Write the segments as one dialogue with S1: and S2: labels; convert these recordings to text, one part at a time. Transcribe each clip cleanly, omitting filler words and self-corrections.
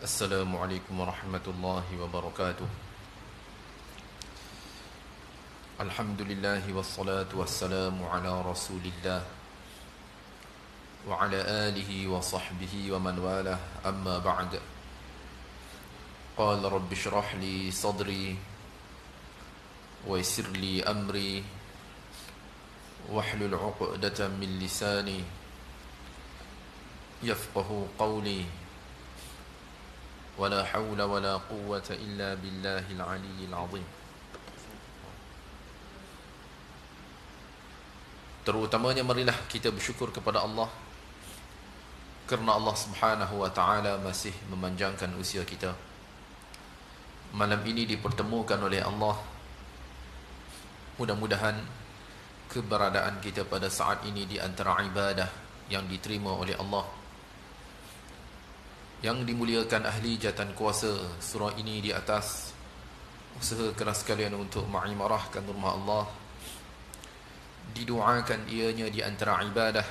S1: Assalamualaikum warahmatullahi wabarakatuh. Alhamdulillahi wassalatu wassalamu ala rasulillah wa ala alihi wa sahbihi wa man walah, amma ba'd. Qala rabbi shrah li sadri wa yassir li amri wahlul 'uqdatan min lisani yafqahu qawli. ولا حول ولا قوة إلا بالله العلي العظيم. Terutamanya marilah kita bersyukur kepada Allah kerana Allah Subhanahu wa taala masih memanjangkan usia kita. Malam ini dipertemukan oleh Allah. Mudah-mudahan keberadaan kita pada saat ini di antara ibadah yang diterima oleh Allah, yang dimuliakan ahli jatan kuasa surah ini di atas usaha keras kalian untuk mengimarahkan rumah Allah, didoakan ianya di antara ibadah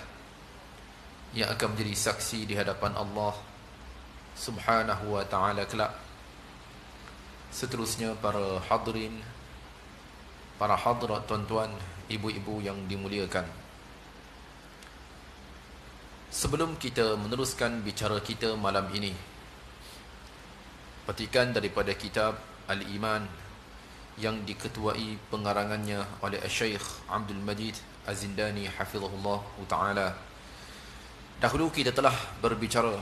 S1: yang akan menjadi saksi di hadapan Allah Subhanahu wa ta'ala kelak. Seterusnya para hadirin, para hadirat, tuan-tuan, ibu-ibu yang dimuliakan, sebelum kita meneruskan bicara kita malam ini, petikan daripada kitab Al-Iman yang diketuai pengarangannya oleh Syekh Abdul Majid Az-Zindani hafizahullah ta'ala. Dahulu kita telah berbicara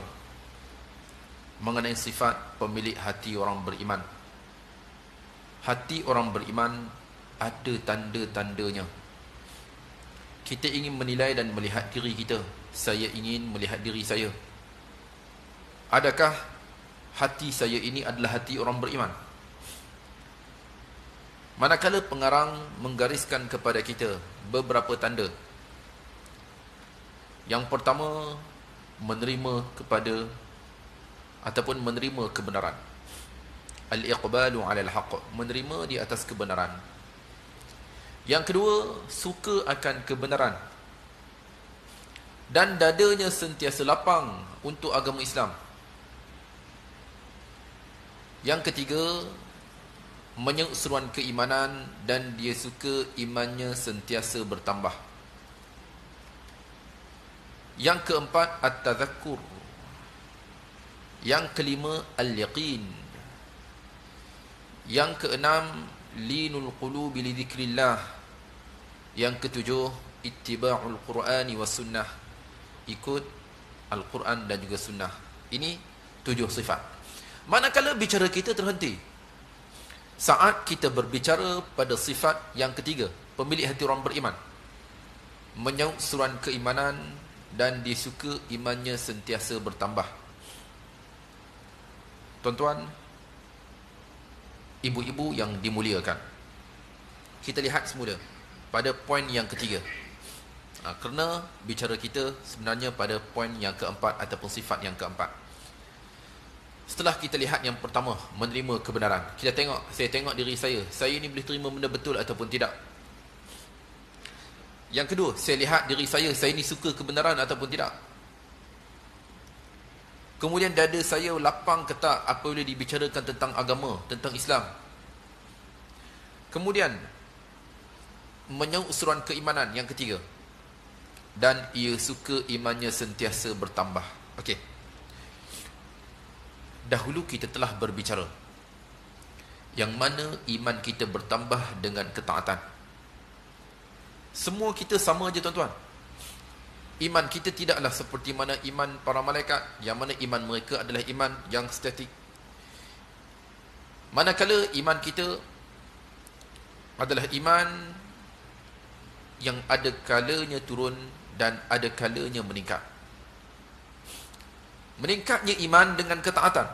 S1: mengenai sifat pemilik hati orang beriman. Hati orang beriman ada tanda-tandanya. Kita ingin menilai dan melihat diri kita. Saya ingin melihat diri saya. Adakah hati saya ini adalah hati orang beriman? Manakala pengarang menggariskan kepada kita beberapa tanda. Yang pertama, menerima kepada ataupun menerima kebenaran. Al-iqbalu 'ala al-haqq, menerima di atas kebenaran. Yang kedua, suka akan kebenaran dan dadanya sentiasa lapang untuk agama Islam. Yang ketiga, menyeruk seruan keimanan dan dia suka imannya sentiasa bertambah. Yang keempat, at-tadhakkur. Yang kelima, al-yaqin. Yang keenam, linul qulubi li dzikrillah. Yang ketujuh, ittiba'ul qur'ani was sunnah, ikut Al-Quran dan juga Sunnah. Ini 7 sifat. Manakala bicara kita terhenti saat kita berbicara pada sifat yang ketiga, pemilik hati orang beriman, menyaut seruan keimanan dan disuka imannya sentiasa bertambah. Tuan-tuan, ibu-ibu yang dimuliakan, kita lihat semula pada poin yang ketiga. Kerana bicara kita sebenarnya pada poin yang keempat ataupun sifat yang keempat. Setelah kita lihat yang pertama, menerima kebenaran, kita tengok, saya tengok diri saya ini boleh terima benda betul ataupun tidak. Yang kedua, saya lihat diri saya ini suka kebenaran ataupun tidak. Kemudian dada saya lapang ke tak apabila dibicarakan tentang agama, tentang Islam. Kemudian menyaut seruan keimanan yang ketiga, dan ia suka imannya sentiasa bertambah. Okey. Dahulu kita telah berbicara yang mana iman kita bertambah dengan ketaatan. Semua kita sama aja, tuan-tuan. Iman kita tidaklah seperti mana iman para malaikat, yang mana iman mereka adalah iman yang statik. Manakala iman kita adalah iman yang ada kalanya turun dan ada kalanya meningkat. Meningkatnya iman dengan ketaatan,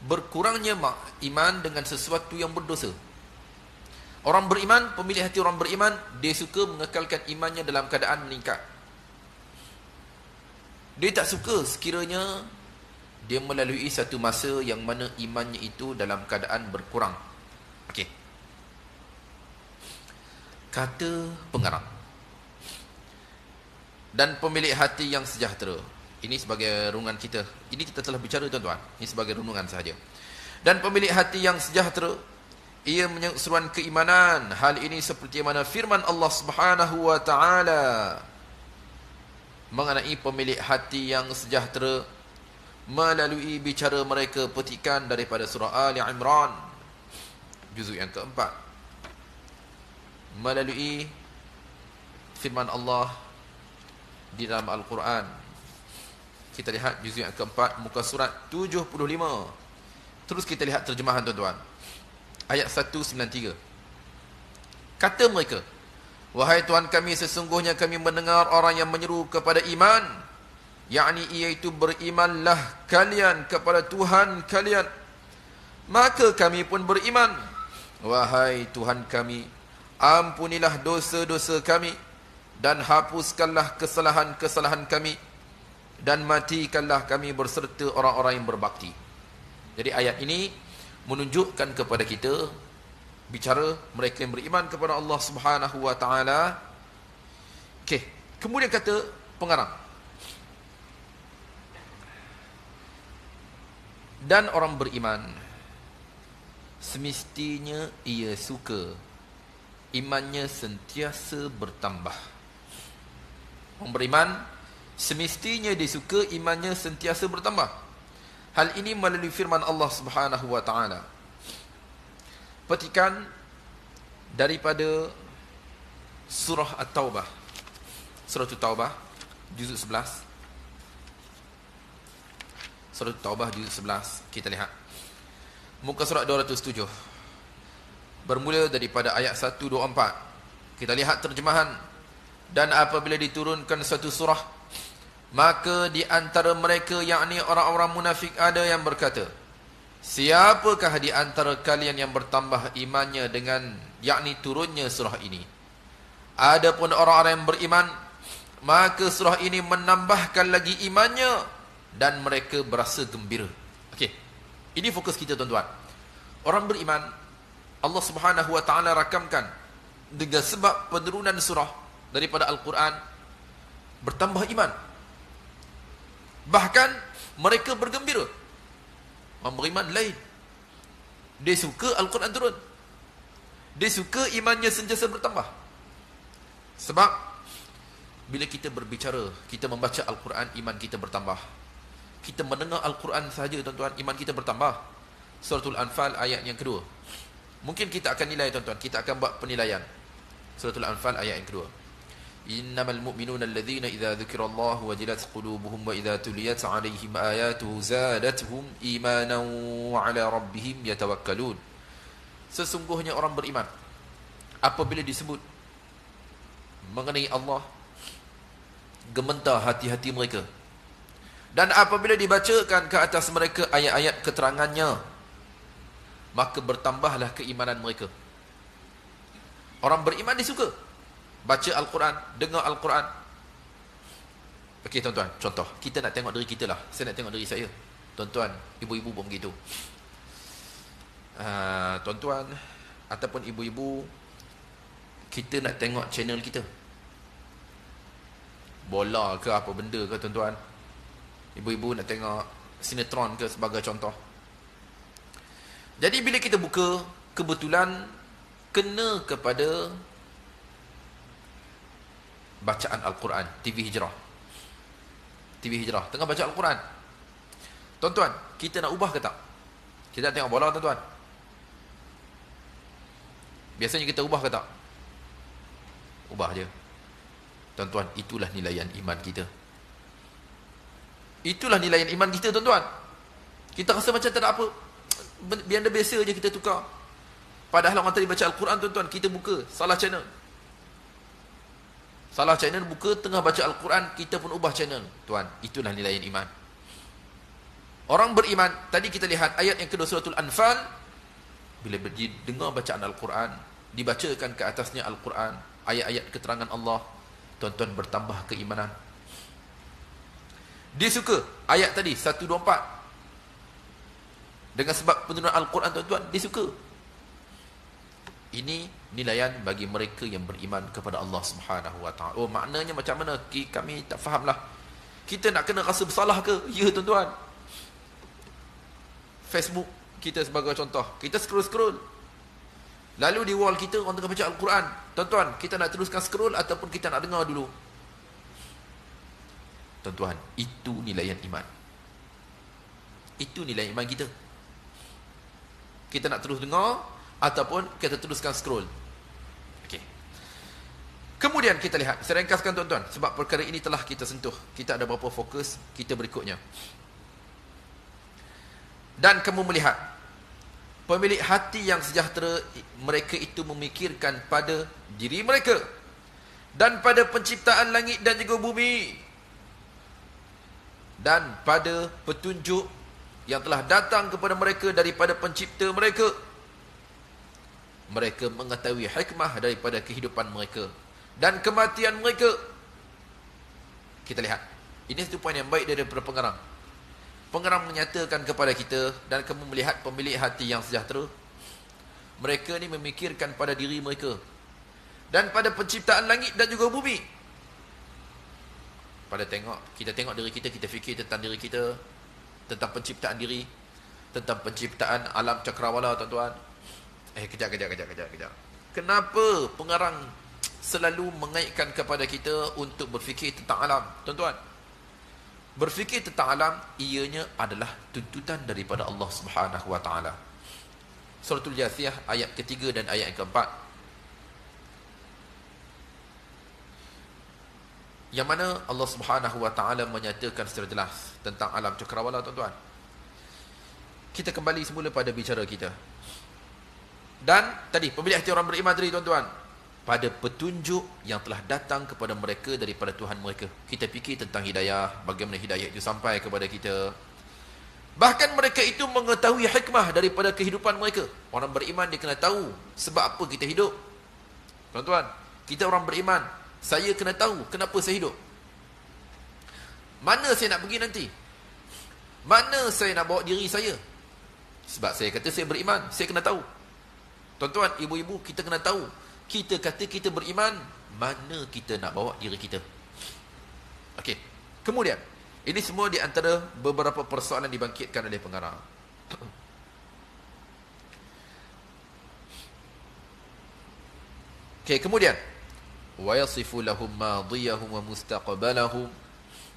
S1: berkurangnya iman dengan sesuatu yang berdosa. Orang beriman, pemilik hati orang beriman, dia suka mengekalkan imannya dalam keadaan meningkat. Dia tak suka sekiranya dia melalui satu masa yang mana imannya itu dalam keadaan berkurang. Okey. Kata pengarang, dan pemilik hati yang sejahtera. Ini sebagai runungan kita. Ini kita telah bicara tuan-tuan. Ini sebagai runungan sahaja. Dan pemilik hati yang sejahtera, ia menyeruan keimanan. Hal ini seperti mana firman Allah Subhanahu wa taala mengenai pemilik hati yang sejahtera melalui bicara mereka, petikan daripada surah Ali Imran juzuk yang keempat, melalui firman Allah di dalam Al-Quran. Kita lihat juzuk yang keempat, muka surat 75. Terus kita lihat terjemahan tuan-tuan. Ayat 193. Kata mereka, wahai Tuhan kami, sesungguhnya kami mendengar orang yang menyeru kepada iman, yakni iaitu berimanlah kalian kepada Tuhan kalian. Maka kami pun beriman. Wahai Tuhan kami, ampunilah dosa-dosa kami dan hapuskanlah kesalahan-kesalahan kami, dan matikanlah kami berserta orang-orang yang berbakti. Jadi ayat ini menunjukkan kepada kita, bicara mereka yang beriman kepada Allah Subhanahu wa taala. Okey, kemudian kata pengarang, dan orang beriman semestinya ia suka imannya sentiasa bertambah. Orang beriman semestinya disuka imannya sentiasa bertambah. Hal ini melalui firman Allah Subhanahu wa taala. Petikan daripada surah At-Taubah. Surah At-Taubah juzuk 11. Surah At-Taubah juzuk 11. Kita lihat muka surat 207. Bermula daripada ayat 124. Kita lihat terjemahan. Dan apabila diturunkan satu surah, maka di antara mereka, yakni orang-orang munafik, ada yang berkata, siapakah di antara kalian yang bertambah imannya dengan, yakni turunnya surah ini? Adapun orang-orang yang beriman, maka surah ini menambahkan lagi imannya dan mereka berasa gembira. Okey, ini fokus kita tuan-tuan. Orang beriman, Allah Subhanahu wa taala rakamkan dengan sebab penurunan surah daripada Al-Quran, bertambah iman. Bahkan mereka bergembira. Orang beriman lain, dia suka Al-Quran turun, dia suka imannya sentiasa bertambah. Sebab bila kita berbicara, kita membaca Al-Quran, iman kita bertambah. Kita mendengar Al-Quran sahaja tuan-tuan, iman kita bertambah. Suratul Anfal ayat yang kedua. Mungkin kita akan nilai tuan-tuan, kita akan buat penilaian. Suratul Anfal ayat yang kedua. Innamal mu'minuna alladhina idza dzukirallahu wajilat qulubuhum wa idza tuliyat 'alaihim ayatuhu zadatuhum imanan wa 'ala rabbihim yatawakkalun. Sesungguhnya orang beriman, apabila disebut mengenai Allah, gemetar hati-hati mereka, dan apabila dibacakan ke atas mereka ayat-ayat keterangannya, maka bertambahlah keimanan mereka. Orang beriman disuka baca Al-Quran, dengar Al-Quran. Okey tuan-tuan, contoh, kita nak tengok diri kita lah. Saya nak tengok diri saya. Tuan-tuan, ibu-ibu pun begitu. Tuan-tuan ataupun ibu-ibu, kita nak tengok channel kita, bola ke apa benda ke tuan-tuan. Ibu-ibu nak tengok sinetron ke sebagai contoh. Jadi bila kita buka, kebetulan kena kepada bacaan Al-Quran, TV Hijrah. TV Hijrah tengah baca Al-Quran. Tuan-tuan, kita nak ubah ke tak? Kita nak tengok bola tuan-tuan, biasanya kita ubah ke tak? Ubah je. Tuan-tuan, itulah nilaian iman kita. Itulah nilaian iman kita tuan-tuan. Kita rasa macam tak ada apa, biar biasa je kita tukar. Padahal orang tadi baca Al-Quran tuan-tuan, kita buka salah channel. Salah channel, buka tengah baca Al-Quran, kita pun ubah channel. Tuan, itulah nilaian iman. Orang beriman, tadi kita lihat ayat yang kedua suratul Anfal, bila dengar bacaan Al-Quran, dibacakan ke atasnya Al-Quran, ayat-ayat keterangan Allah, tuan-tuan bertambah keimanan. Dia suka ayat tadi 124. Dengan sebab penurunan Al-Quran tuan-tuan, dia suka. Ini nilaian bagi mereka yang beriman kepada Allah Subhanahu wa taala. Oh, maknanya macam mana? Kami tak fahamlah. Kita nak kena rasa bersalah ke? Ya tuan-tuan. Facebook kita sebagai contoh, kita scroll-scroll, lalu di wall kita orang tengah baca Al-Quran. Tuan-tuan, kita nak teruskan scroll ataupun kita nak dengar dulu? Tuan-tuan, itu nilai iman. Itu nilai iman kita. Kita nak terus dengar ataupun kita teruskan scroll. Okey. Kemudian kita lihat, saya ringkaskan tuan-tuan, sebab perkara ini telah kita sentuh. Kita ada berapa fokus kita berikutnya. Dan kamu melihat, pemilik hati yang sejahtera, mereka itu memikirkan pada diri mereka dan pada penciptaan langit dan juga bumi, dan pada petunjuk yang telah datang kepada mereka daripada pencipta mereka. Mereka mengetahui hikmah daripada kehidupan mereka dan kematian mereka. Kita lihat, ini satu poin yang baik daripada pengarang. Pengarang menyatakan kepada kita, dan kamu melihat pemilik hati yang sejahtera, mereka ni memikirkan pada diri mereka dan pada penciptaan langit dan juga bumi. Kita tengok diri kita, kita fikir tentang diri kita, tentang penciptaan diri, tentang penciptaan alam cakrawala, tuan-tuan. Kejap. Kenapa pengarang selalu mengaitkan kepada kita untuk berfikir tentang alam, tuan-tuan? Berfikir tentang alam, ianya adalah tuntutan daripada Allah Subhanahu wa taala. Suratul Jathiyah ayat ketiga dan ayat keempat, yang mana Allah Subhanahu wa taala menyatakan secara jelas tentang alam cakrawala, tuan-tuan. Kita kembali semula pada bicara kita. Dan tadi pemilik hati orang beriman tadi, tuan-tuan, pada petunjuk yang telah datang kepada mereka daripada Tuhan mereka. Kita fikir tentang hidayah, bagaimana hidayah itu sampai kepada kita. Bahkan mereka itu mengetahui hikmah daripada kehidupan mereka. Orang beriman dia kena tahu sebab apa kita hidup. Tuan-tuan, kita orang beriman, saya kena tahu kenapa saya hidup. Mana saya nak pergi nanti? Mana saya nak bawa diri saya? Sebab saya kata saya beriman, saya kena tahu. Tuan-tuan, ibu-ibu, kita kena tahu. Kita kata kita beriman, mana kita nak bawa diri kita? Okey. Kemudian, ini semua di antara beberapa persoalan dibangkitkan oleh pengarang. Okey, kemudian, wa yasifu lahum madiyahum wa mustaqbalahum.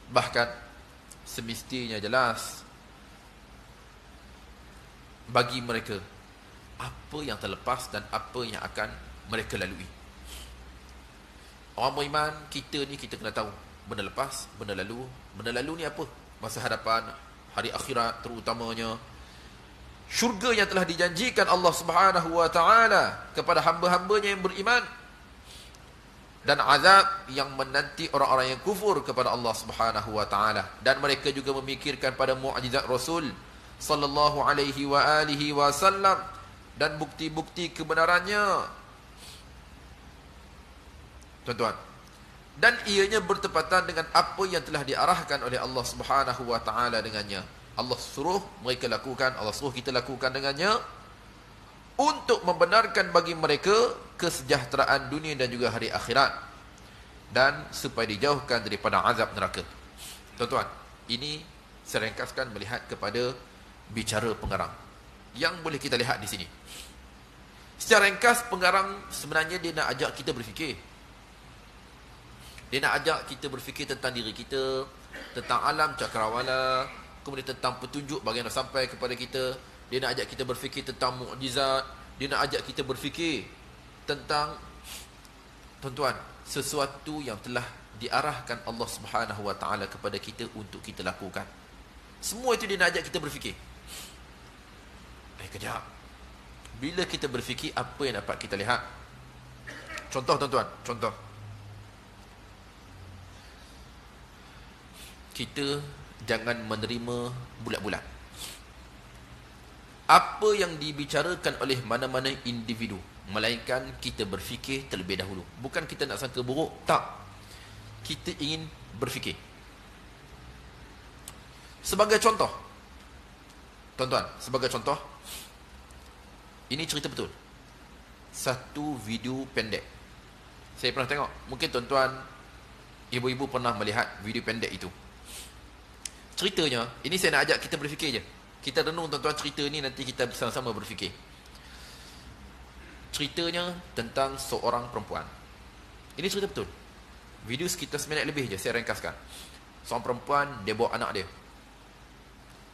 S1: Bahkan semestinya jelas bagi mereka apa yang terlepas dan apa yang akan mereka lalui. Orang beriman, kita ni kita kena tahu benda lepas, benda lalu. Benda lalu ni apa? Masa hadapan, hari akhirat terutamanya, syurga yang telah dijanjikan Allah Subhanahu wa taala kepada hamba-hambanya yang beriman, dan azab yang menanti orang-orang yang kufur kepada Allah Subhanahu wa taala. Dan mereka juga memikirkan pada mukjizat Rasul sallallahu alaihi wa alihi wasallam dan bukti-bukti kebenarannya, tuan-tuan. Dan ianya bertepatan dengan apa yang telah diarahkan oleh Allah Subhanahu wa taala dengannya. Allah suruh mereka lakukan, Allah suruh kita lakukan dengannya, untuk membenarkan bagi mereka kesejahteraan dunia dan juga hari akhirat, dan supaya dijauhkan daripada azab neraka. Tuan-tuan, ini saya ringkaskan melihat kepada bicara pengarang yang boleh kita lihat di sini. Secara ringkas, pengarang sebenarnya dia nak ajak kita berfikir. Dia nak ajak kita berfikir tentang diri kita, tentang alam cakrawala, kemudian tentang petunjuk bagaimana sampai kepada kita. Dia nak ajak kita berfikir tentang mukjizat. Dia nak ajak kita berfikir tentang, tuan-tuan, sesuatu yang telah diarahkan Allah Subhanahu wa taala kepada kita untuk kita lakukan. Semua itu dia nak ajak kita berfikir. Kejap. Bila kita berfikir, apa yang dapat kita lihat? Contoh, tuan-tuan, contoh. Kita jangan menerima bulat-bulat apa yang dibicarakan oleh mana-mana individu, melainkan kita berfikir terlebih dahulu. Bukan kita nak sangka buruk, tak. Kita ingin berfikir. Sebagai contoh, tuan-tuan, sebagai contoh, ini cerita betul. Satu video pendek saya pernah tengok. Mungkin tuan-tuan, ibu-ibu pernah melihat video pendek itu. ceritanya, ini saya nak ajak kita berfikir je. Kita renung tuan-tuan cerita ni, nanti kita bersama-sama berfikir. Ceritanya tentang seorang perempuan. Ini cerita betul. Video sekitar 9 minit lebih je, saya ringkaskan. Seorang perempuan, dia bawa anak dia,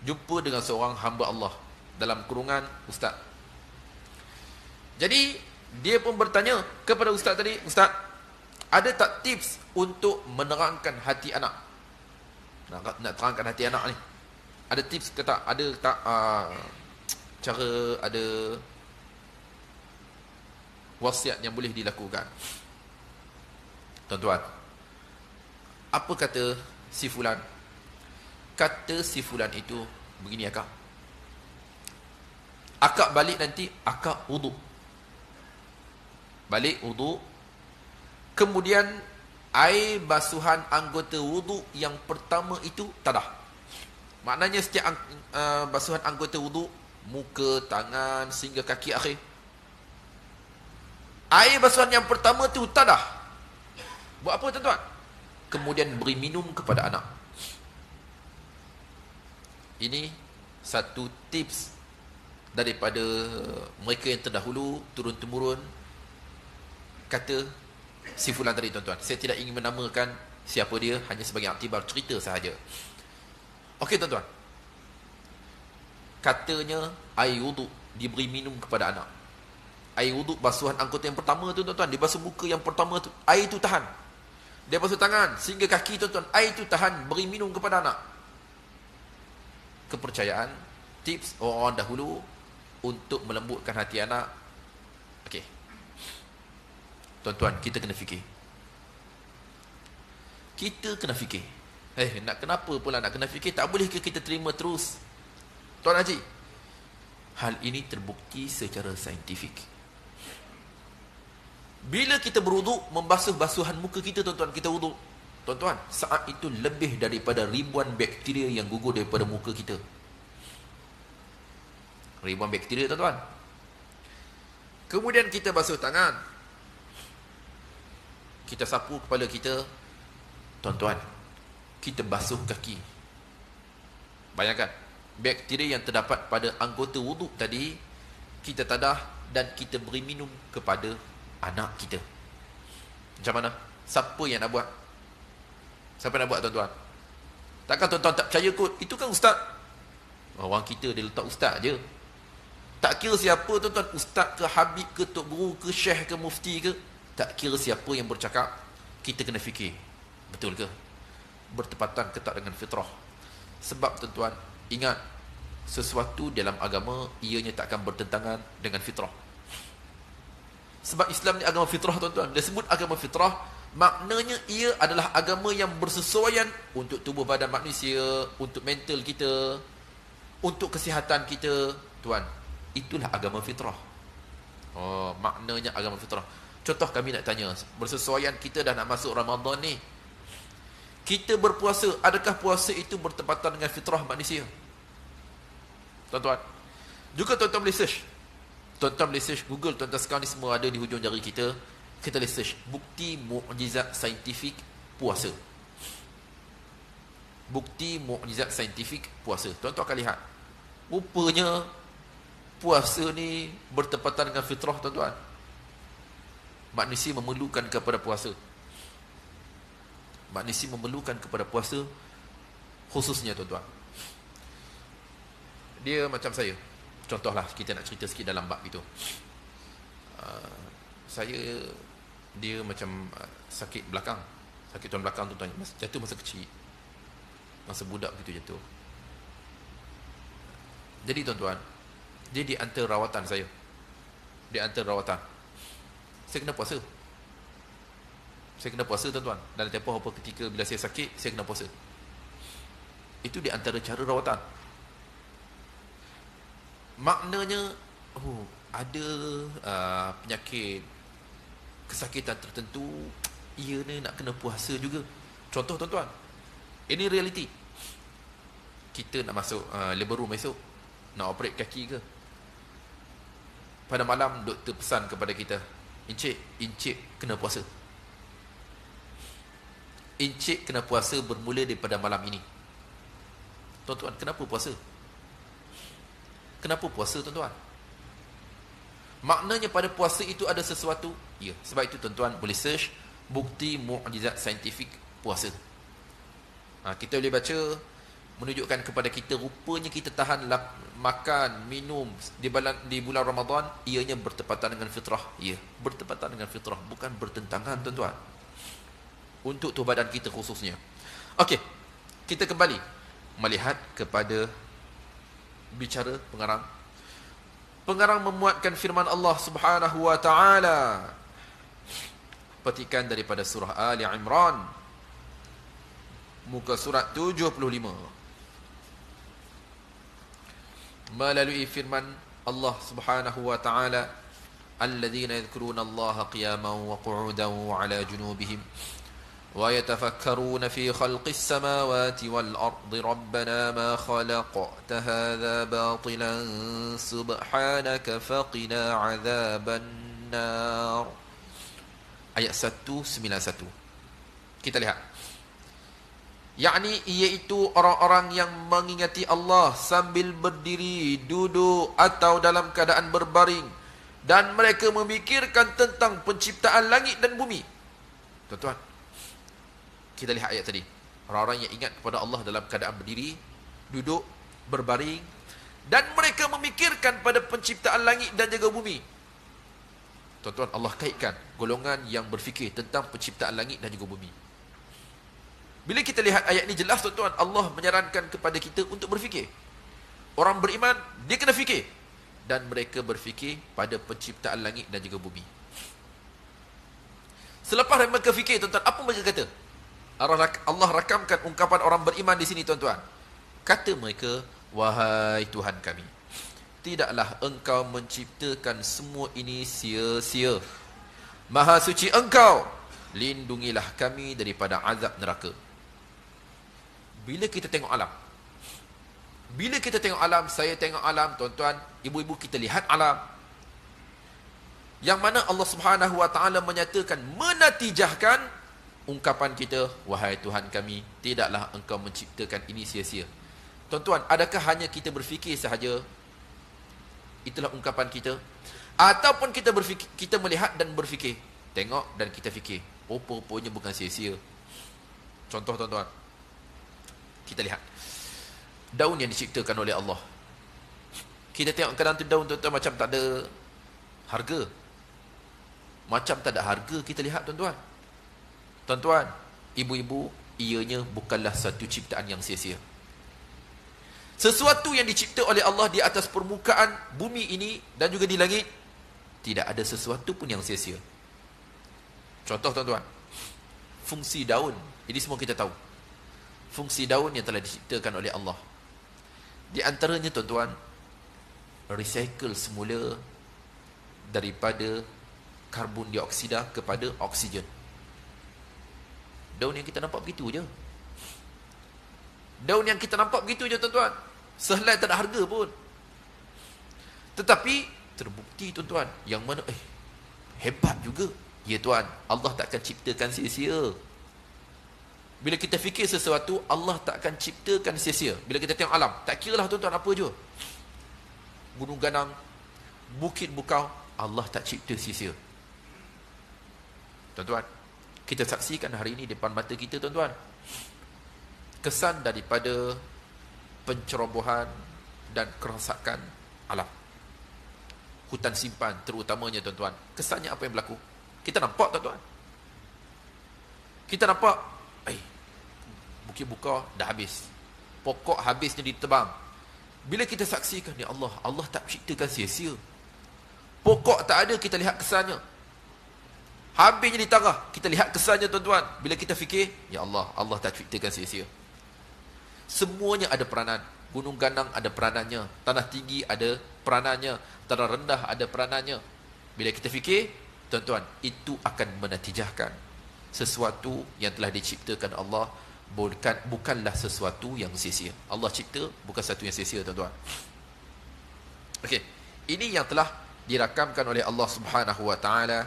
S1: jumpa dengan seorang hamba Allah, dalam kurungan ustaz. Jadi dia pun bertanya kepada ustaz tadi, "Ustaz, ada tak tips untuk menerangkan hati anak? Nak terangkan hati anak ni, ada tips ke tak? Ada tak cara, ada wasiat yang boleh dilakukan?" Tuan-tuan, apa kata si fulan? Kata si fulan itu begini, akak. Akak balik nanti, akak wuduk. Balik wuduk. Kemudian air basuhan anggota wuduk yang pertama itu tadah. Maknanya setiap basuhan anggota wuduk, muka, tangan, sehingga kaki akhir. Air basuhan yang pertama itu tadah. Buat apa tuan-tuan? Kemudian beri minum kepada anak. Ini satu tips daripada mereka yang terdahulu, turun-temurun, kata si fulan tadi, tuan-tuan. Saya tidak ingin menamakan siapa dia, hanya sebagai aktibar cerita sahaja. Okey tuan-tuan, katanya air wuduk diberi minum kepada anak. Air wuduk basuhan anggota yang pertama tu, tuan-tuan, dia basuh muka yang pertama tu, air tu tahan. Dia basuh tangan sehingga kaki, tuan-tuan, air tu tahan, beri minum kepada anak. Kepercayaan, tips orang dahulu untuk melembutkan hati anak. Okey, tuan-tuan, kita kena fikir. Kita kena fikir. Nak kenapa pula nak kena fikir? Tak boleh ke kita terima terus? Tuan Haji, hal ini terbukti secara saintifik. Bila kita berwuduk, membasuh basuhan muka kita, tuan-tuan, kita wuduk, tuan-tuan, saat itu lebih daripada ribuan bakteria yang gugur daripada muka kita. Ribuan bakteria, tuan-tuan. Kemudian kita basuh tangan, kita sapu kepala kita, tuan-tuan, kita basuh kaki. Bayangkan, bakteria yang terdapat pada anggota wuduk tadi, kita tadah dan kita beri minum kepada anak kita. Macam mana? Siapa yang nak buat? Siapa nak buat, tuan-tuan? Takkan tuan-tuan tak percaya kot? Itu kan ustaz. Orang kita dia letak ustaz je. Tak kira siapa, tuan-tuan, ustaz ke, habib ke, tok guru ke, syekh ke, mufti ke, tak kira siapa yang bercakap, kita kena fikir, betul ke? Bertepatan ke tak dengan fitrah? Sebab tuan-tuan, ingat, sesuatu dalam agama ianya takkan bertentangan dengan fitrah. Sebab Islam ni agama fitrah, tuan-tuan. Dia sebut agama fitrah, maknanya ia adalah agama yang bersesuaian untuk tubuh badan manusia, untuk mental kita, untuk kesihatan kita, tuan. Itulah agama fitrah. Maknanya agama fitrah. Contoh, kami nak tanya, bersesuaian kita dah nak masuk Ramadan ni, kita berpuasa, adakah puasa itu bertepatan dengan fitrah manusia? Tuan-tuan, juga tuan-tuan boleh search. Tuan-tuan boleh search Google, tuan-tuan, sekarang ni semua ada di hujung jari kita. Kita boleh search bukti mukjizat saintifik puasa. Bukti mukjizat saintifik puasa. Tuan-tuan akan lihat, rupanya puasa ni bertepatan dengan fitrah, tuan-tuan. Manusia memerlukan kepada puasa. Manusia memerlukan kepada puasa, khususnya, tuan-tuan. Dia macam saya. Contohlah, kita nak cerita sikit dalam bab itu. Dia macam sakit belakang. Sakit tulang belakang, tuan-tuan. Jatuh masa kecil. Masa budak begitu jatuh. Jadi, tuan-tuan, dia di antara rawatan saya. Di antara rawatan. Saya kena puasa. Saya kena puasa, tuan-tuan. Dalam tempoh apa ketika bila saya sakit, saya kena puasa. Itu di antara cara rawatan. Maknanya, ada penyakit, kesakitan tertentu, ia ni nak kena puasa juga. Contoh, tuan-tuan, ini realiti. Kita nak masuk labor room esok, nak operate kaki ke. Pada malam, doktor pesan kepada kita, Encik kena puasa. Encik kena puasa bermula daripada malam ini. Tuan-tuan, kenapa puasa? Kenapa puasa, tuan-tuan? Maknanya pada puasa itu ada sesuatu? Ya, sebab itu tuan-tuan boleh search bukti mukjizat saintifik puasa. Kita boleh baca, menunjukkan kepada kita rupanya kita tahan makan, minum di bulan Ramadan, ianya bertepatan dengan fitrah. Ya, bertepatan dengan fitrah, bukan bertentangan, tuan-tuan. Untuk tubuh badan kita khususnya. Okey, kita kembali melihat kepada bicara pengarang. Pengarang memuatkan firman Allah Subhanahu wa taala. Petikan daripada surah Ali Imran, muka surat 75. Melalui firman Allah Subhanahu wa taala, alladzina yadhkuruna Allah qiyaman wa qu'udan wa 'ala junubihim wa yatafakkaruna fi khalqis samawati wal ardi rabbana ma khalaqta hadha batilan subhanaka faqina 'adzaban nar. Ayat 191. Kita lihat. Yakni iaitu orang-orang yang mengingati Allah sambil berdiri, duduk atau dalam keadaan berbaring, dan mereka memikirkan tentang penciptaan langit dan bumi. Tuan-tuan, kita lihat ayat tadi. Orang-orang yang ingat kepada Allah dalam keadaan berdiri, duduk, berbaring, dan mereka memikirkan pada penciptaan langit dan juga bumi. Tuan-tuan, Allah kaitkan golongan yang berfikir tentang penciptaan langit dan juga bumi. Bila kita lihat ayat ini jelas, tuan-tuan, Allah menyarankan kepada kita untuk berfikir. Orang beriman, dia kena fikir. Dan mereka berfikir pada penciptaan langit dan juga bumi. Selepas mereka fikir, tuan-tuan, apa mereka kata? Allah rakamkan ungkapan orang beriman di sini, tuan-tuan. Kata mereka, wahai Tuhan kami, tidaklah engkau menciptakan semua ini sia-sia. Maha suci engkau, lindungilah kami daripada azab neraka. Bila kita tengok alam, saya tengok alam, tuan-tuan, ibu-ibu, kita lihat alam, yang mana Allah Subhanahu wa taala menyatakan, menatijahkan ungkapan kita, wahai Tuhan kami, tidaklah engkau menciptakan ini sia-sia. Tuan-tuan, adakah hanya kita berfikir sahaja itulah ungkapan kita, ataupun kita berfikir, kita melihat dan berfikir, tengok dan kita fikir, oh rupanya bukan sia-sia. Contoh, tuan-tuan, kita lihat daun yang diciptakan oleh Allah. Kita tengok kadang tu daun, tuan-tuan, macam tak ada harga, macam tak ada harga. Kita lihat, tuan-tuan, ibu-ibu, ianya bukanlah satu ciptaan yang sia-sia. Sesuatu yang dicipta oleh Allah di atas permukaan bumi ini dan juga di langit, tidak ada sesuatu pun yang sia-sia. Contoh, tuan-tuan, fungsi daun, ini semua kita tahu. Fungsi daun yang telah diciptakan oleh Allah, di antaranya, tuan-tuan, recycle semula daripada karbon dioksida kepada oksigen. Daun yang kita nampak begitu je. Daun yang kita nampak begitu je, tuan-tuan. Sehelai tak ada harga pun. Tetapi terbukti, tuan-tuan, yang mana hebat juga. Ya, tuan, Allah takkan ciptakan sia-sia. Bila kita fikir sesuatu, Allah takkan ciptakan sia-sia. Bila kita tengok alam, tak kira lah, tuan-tuan, apa je, gunung ganang, bukit bukau, Allah tak cipta sia-sia. Tuan-tuan, kita saksikan hari ini depan mata kita, tuan-tuan, kesan daripada pencerobohan dan kerosakan alam. Hutan simpan terutamanya, tuan-tuan, kesannya apa yang berlaku? Kita nampak, tuan-tuan, kita nampak bukit bukau dah habis, pokok habisnya ditebang. Bila kita saksikan, ya Allah, Allah tak ciptakan sia-sia. Pokok tak ada, kita lihat kesannya. Habisnya ditarah, kita lihat kesannya, tuan-tuan. Bila kita fikir, ya Allah, Allah tak ciptakan sia-sia. Semuanya ada peranan. Gunung ganang ada peranannya, tanah tinggi ada peranannya, tanah rendah ada peranannya. Bila kita fikir, tuan-tuan, itu akan menatijahkan sesuatu yang telah diciptakan Allah, bukanlah sesuatu yang sia-sia. Allah cipta bukan sesuatu yang sia-sia, tuan-tuan. Okey, ini yang telah dirakamkan oleh Allah Subhanahu wa taala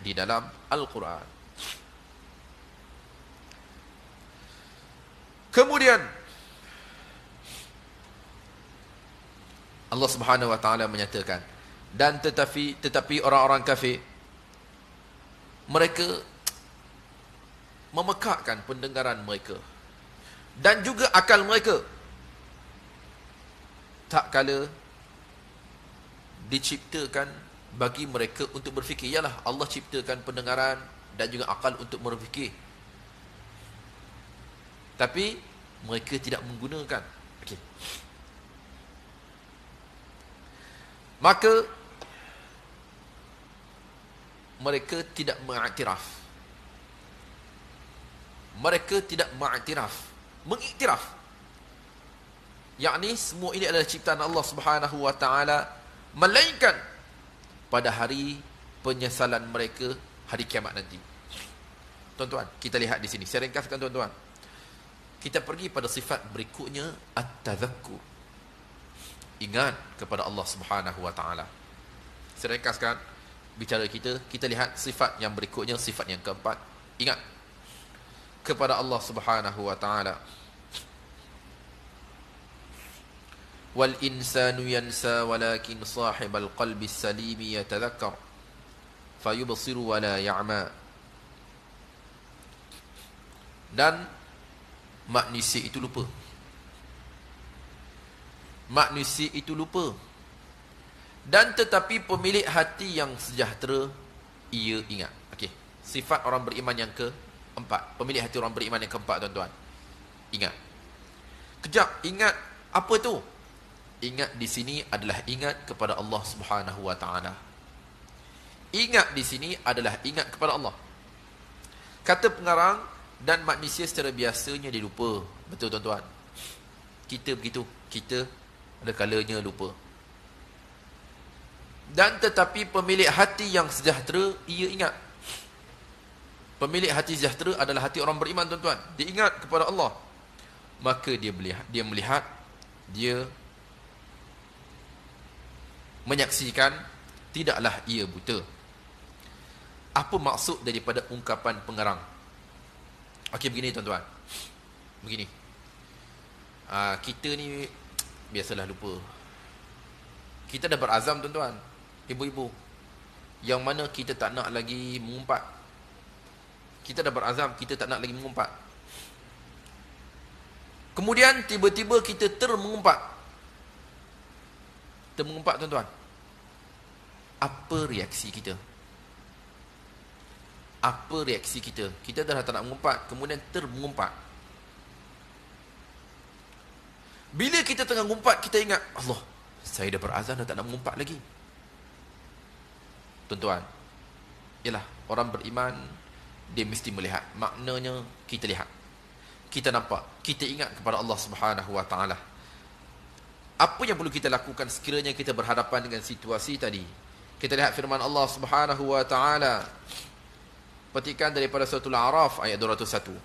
S1: di dalam Al-Quran. Kemudian Allah Subhanahu wa taala menyatakan, dan tetapi orang-orang kafir mereka memekakkan pendengaran mereka dan juga akal mereka, tak kala diciptakan bagi mereka untuk berfikir. Yalah, Allah ciptakan pendengaran dan juga akal untuk berfikir, tapi mereka tidak menggunakan. Okey. Maka mereka tidak mengiktiraf. Mereka tidak mengiktiraf. Yakni semua ini adalah ciptaan Allah Subhanahu wa taala, melainkan pada hari penyesalan mereka hari kiamat nanti. Tuan-tuan, kita lihat di sini. Saya ringkaskan tuan-tuan. Kita pergi pada sifat berikutnya, at-tadhakkur. Ingat kepada Allah Subhanahu wa taala. Saya ringkaskan bicara kita. Kita lihat sifat yang berikutnya, sifat yang keempat. Ingat kepada Allah Subhanahu wa taala. Wal insanu yansa walakin sahibal qalbi salimi yatadhakkar fayubsiru wala ya'ma. Dan manusia itu lupa. Manusia itu lupa. Dan tetapi pemilik hati yang sejahtera, ia ingat. Okey, sifat orang beriman yang keempat. Pemilik hati orang beriman yang keempat, tuan-tuan. Ingat. Kejap, ingat apa tu? Ingat di sini adalah ingat kepada Allah Subhanahu wa taala. Ingat di sini adalah ingat kepada Allah. Kata pengarang, dan manusia secara biasanya dia lupa. Betul tuan-tuan? Kita begitu. Kita ada kalanya lupa. Dan tetapi pemilik hati yang sejahtera, ia ingat. Pemilik hati sejahtera adalah hati orang beriman, tuan-tuan. Dia ingat kepada Allah. Maka dia melihat, dia menyaksikan, tidaklah ia buta. Apa maksud daripada ungkapan pengarang? Okey, begini tuan-tuan. Begini. Kita ni biasalah lupa. Kita dah berazam, tuan-tuan, ibu-ibu, yang mana kita tak nak lagi mengumpat. Kita dah berazam, kita tak nak lagi mengumpat. Kemudian tiba-tiba kita termengumpat. Termengumpat, tuan-tuan. Apa reaksi kita? Apa reaksi kita? Kita dah tak nak mengumpat, kemudian termengumpat. Bila kita tengah mengumpat, kita ingat, Allah, saya dah berazam, dah tak nak mengumpat lagi. Tuan-tuan, ialah orang beriman, dia mesti melihat. Maknanya kita lihat, kita nampak, kita ingat kepada Allah Subhanahu wa taala. Apa yang perlu kita lakukan sekiranya kita berhadapan dengan situasi tadi? Kita lihat firman Allah Subhanahu wa taala. Petikan daripada surah Al-A'raf ayat 201.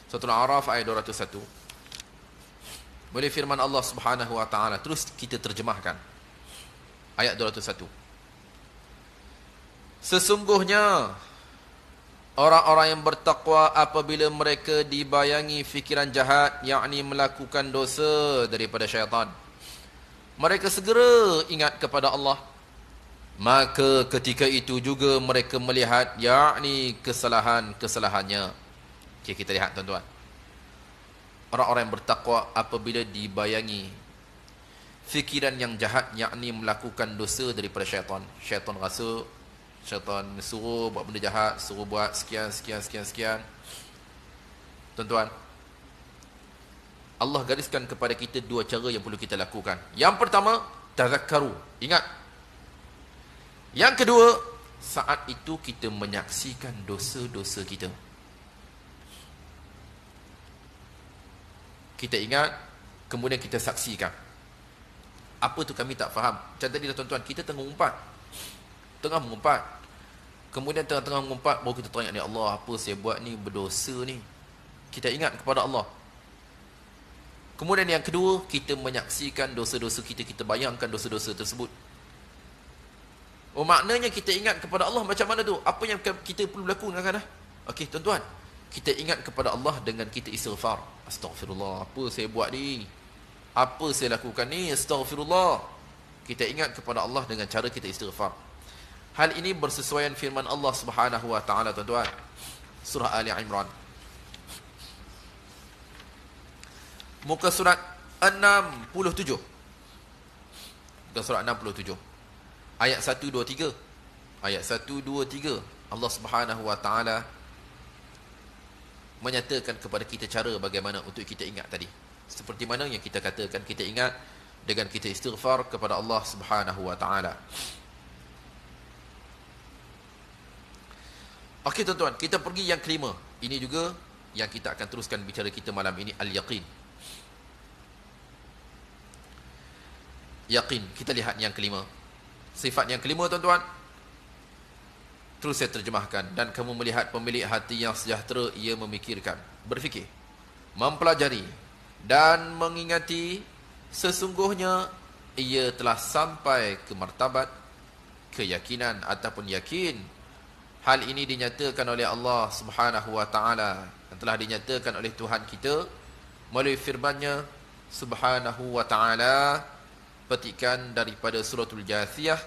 S1: Surah Al-A'raf ayat 201. Boleh firman Allah Subhanahu wa taala, terus kita terjemahkan. Ayat 201. Sesungguhnya orang-orang yang bertakwa apabila mereka dibayangi fikiran jahat, yakni melakukan dosa daripada syaitan, mereka segera ingat kepada Allah. Maka ketika itu juga mereka melihat, yakni kesalahan-kesalahannya. Okay, kita lihat tuan-tuan. Orang-orang yang bertakwa apabila dibayangi fikiran yang jahat, yakni melakukan dosa daripada syaitan. Syaitan rasa, syaitan suruh buat benda jahat, suruh buat sekian. Tuan-tuan, Allah gariskan kepada kita dua cara yang perlu kita lakukan. Yang pertama, tazakkaru, ingat. Yang kedua, saat itu kita menyaksikan dosa-dosa kita. Kita ingat, kemudian kita saksikan. Apa tu kami tak faham. Macam tadi lah tuan-tuan, kita tengah mengumpat. Kemudian tengah-tengah mengumpat, baru kita teringat, ya Allah, apa saya buat ni, berdosa ni. Kita ingat kepada Allah. Kemudian yang kedua, kita menyaksikan dosa-dosa kita, kita bayangkan dosa-dosa tersebut. Oh, maknanya kita ingat kepada Allah macam mana tu? Apa yang kita perlu lakukan kan? Okey, tuan-tuan, kita ingat kepada Allah dengan kita istighfar. Astaghfirullah, apa saya buat ni? Apa saya lakukan ni? Astaghfirullah. Kita ingat kepada Allah dengan cara kita istighfar. Hal ini bersesuaian firman Allah Subhanahu wa taala, tuan-tuan. Surah Ali Imran. Muka surat 67. Muka surat 67. Ayat 1 2 3. Ayat 1 2 3. Allah Subhanahu wa taala menyatakan kepada kita cara bagaimana untuk kita ingat tadi. Seperti mana yang kita katakan kita ingat dengan kita istighfar kepada Allah Subhanahu wa taala. Okey tuan-tuan, kita pergi yang kelima. Ini juga yang kita akan teruskan bicara kita malam ini, al-yaqin. Yaqin, kita lihat yang kelima. Sifat yang kelima tuan-tuan, terus saya terjemahkan. Dan kamu melihat pemilik hati yang sejahtera, ia memikirkan, berfikir, mempelajari dan mengingati, sesungguhnya ia telah sampai ke martabat keyakinan ataupun yakin. Hal ini dinyatakan oleh Allah Subhanahu wa taala, yang telah dinyatakan oleh Tuhan kita melalui firman-Nya Subhanahu wa taala. Petikan daripada suratul Jathiyah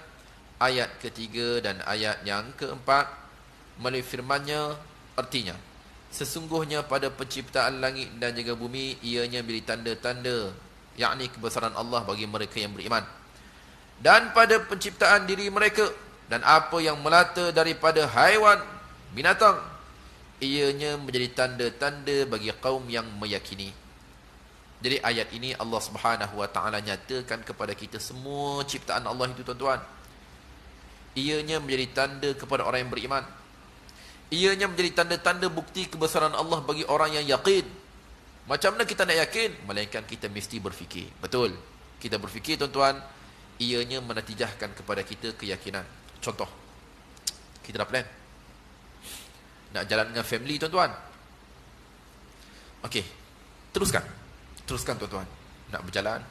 S1: ayat ketiga dan ayat yang keempat. Melalui firman-Nya artinya, sesungguhnya pada penciptaan langit dan juga bumi ianya beri tanda-tanda, yakni kebesaran Allah bagi mereka yang beriman. Dan pada penciptaan diri mereka dan apa yang melata daripada haiwan, binatang, ianya menjadi tanda-tanda bagi kaum yang meyakini. Jadi ayat ini Allah Subhanahu wa taala nyatakan kepada kita semua ciptaan Allah itu tuan-tuan, ianya menjadi tanda kepada orang yang beriman. Ianya menjadi tanda-tanda bukti kebesaran Allah bagi orang yang yakin. Macam mana kita nak yakin? Melainkan kita mesti berfikir. Betul. Kita berfikir tuan-tuan, ianya menatijahkan kepada kita keyakinan. Contoh, kita dah plan nak jalan dengan family tuan-tuan. Okey, teruskan tuan-tuan nak berjalan.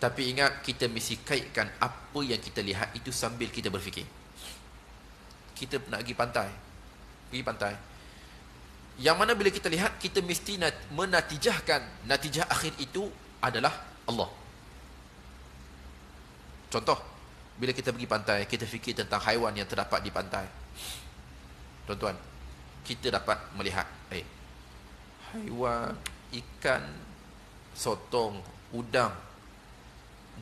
S1: Tapi ingat, kita mesti kaitkan apa yang kita lihat itu sambil kita berfikir. Kita nak pergi pantai, yang mana bila kita lihat, kita mesti menatijahkan natijah akhir itu adalah Allah. Contoh, bila kita pergi pantai, kita fikir tentang haiwan yang terdapat di pantai. Tuan-tuan, kita dapat melihat haiwan, ikan, sotong, udang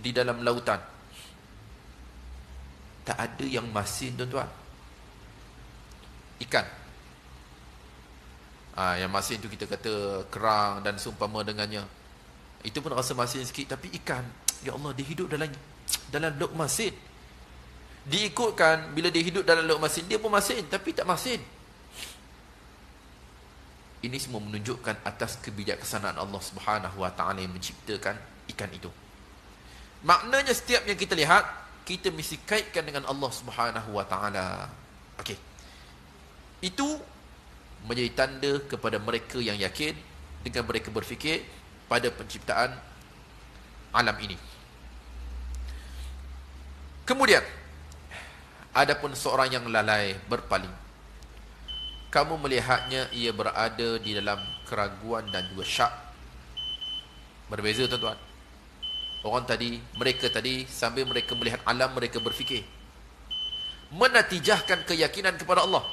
S1: di dalam lautan. Tak ada yang masin tuan-tuan. Ikan. Yang masin tu kita kata kerang dan seumpama dengannya. Itu pun rasa masin sikit. Tapi ikan, ya Allah, dia hidup dalam laut masin. Diikutkan, bila dia hidup dalam laut masin, dia pun masin, tapi tak masin. Ini semua menunjukkan atas kebijaksanaan Allah Subhanahu wa taala yang menciptakan ikan itu. Maknanya setiap yang kita lihat, kita mesti kaitkan dengan Allah Subhanahu wa taala. Okey. Itu menjadi tanda kepada mereka yang yakin dengan mereka berfikir pada penciptaan alam ini. Kemudian, adapun seorang yang lalai, berpaling, kamu melihatnya ia berada di dalam keraguan dan juga syak. Berbeza tuan-tuan. Mereka tadi sambil mereka melihat alam, mereka berfikir, menatijahkan keyakinan kepada Allah.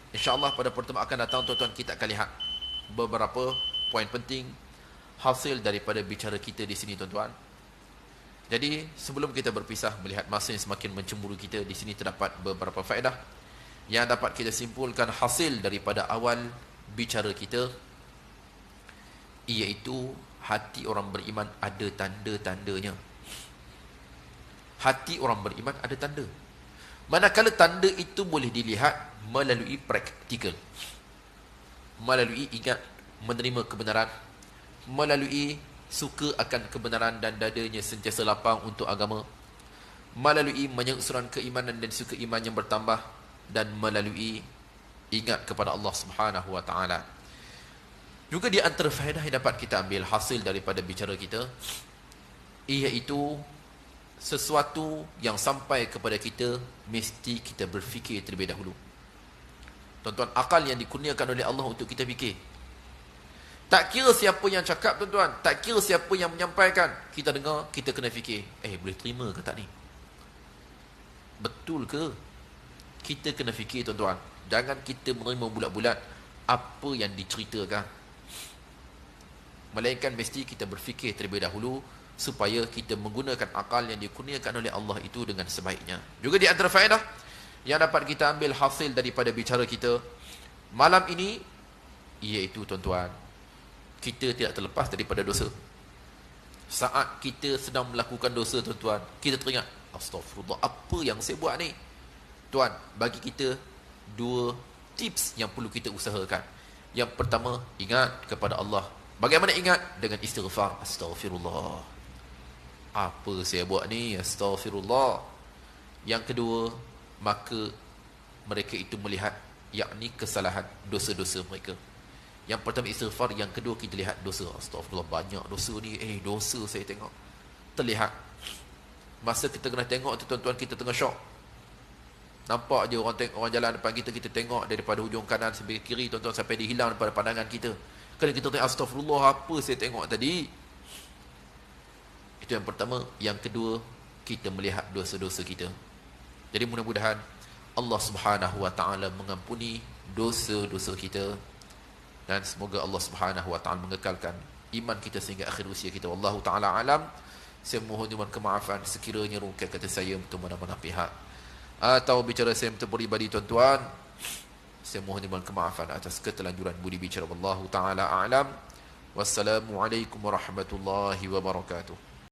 S1: InsyaAllah pada pertemuan akan datang tuan-tuan, kita akan lihat beberapa poin penting hasil daripada bicara kita di sini tuan-tuan. Jadi sebelum kita berpisah, melihat masa yang semakin mencemburu kita, di sini terdapat beberapa faedah yang dapat kita simpulkan hasil daripada awal bicara kita, iaitu hati orang beriman ada tanda-tandanya. Hati orang beriman ada tanda. Manakala tanda itu boleh dilihat melalui praktikal, melalui ingat menerima kebenaran, melalui suka akan kebenaran dan dadanya sentiasa lapang untuk agama, melalui menyusuran keimanan dan suka iman yang bertambah, dan melalui ingat kepada Allah Subhanahu wa taala. Juga di antara faedah yang dapat kita ambil hasil daripada bicara kita, iaitu sesuatu yang sampai kepada kita mesti kita berfikir terlebih dahulu. Tuan-tuan, akal yang dikurniakan oleh Allah untuk kita fikir, Tak kira siapa yang cakap tuan-tuan, tak kira siapa yang menyampaikan, kita dengar, kita kena fikir, boleh terima ke tak ni? Betul ke? Kita kena fikir tuan-tuan. Jangan kita menerima bulat-bulat apa yang diceritakan. Melainkan mesti kita berfikir terlebih dahulu supaya kita menggunakan akal yang dikurniakan oleh Allah itu dengan sebaiknya. Juga di antara faedah yang dapat kita ambil hasil daripada bicara kita malam ini, iaitu tuan-tuan, kita tidak terlepas daripada dosa. Saat kita sedang melakukan dosa tuan-tuan, kita teringat, astagfirullah, apa yang saya buat ni? Tuan, bagi kita 2 tips yang perlu kita usahakan. Yang pertama, ingat kepada Allah. Bagaimana ingat? Dengan istighfar. Astagfirullah, apa saya buat ni? Astagfirullah. Yang kedua, maka mereka itu melihat, yakni kesalahan, dosa-dosa mereka. Yang pertama istighfar, yang kedua kita lihat dosa. Astagfirullah, banyak dosa ni. Dosa saya tengok. Terlihat. Masa kita kena tengok tu tuan-tuan, kita tengah syok. Nampak je orang jalan depan kita, kita tengok daripada hujung kanan sampai kiri tuan-tuan, sampai dia hilang daripada pandangan kita. Kena kita tengok, astagfirullah, apa saya tengok tadi? Itu yang pertama. Yang kedua, kita melihat dosa-dosa kita. Jadi mudah-mudahan Allah Subhanahu wa taala mengampuni dosa-dosa kita, dan semoga Allah Subhanahu wa taala mengekalkan iman kita sehingga akhir usia kita. Wallahu taala alam. Saya mohon dimohon kemaafan sekiranya rungkai kata saya untuk mana-mana pihak atau bicara saya untuk peribadi tuan-tuan. Saya mohon dimohon kemaafan atas ketelanjuran budi bicara. Wallahu taala alam. Wassalamualaikum warahmatullahi wabarakatuh.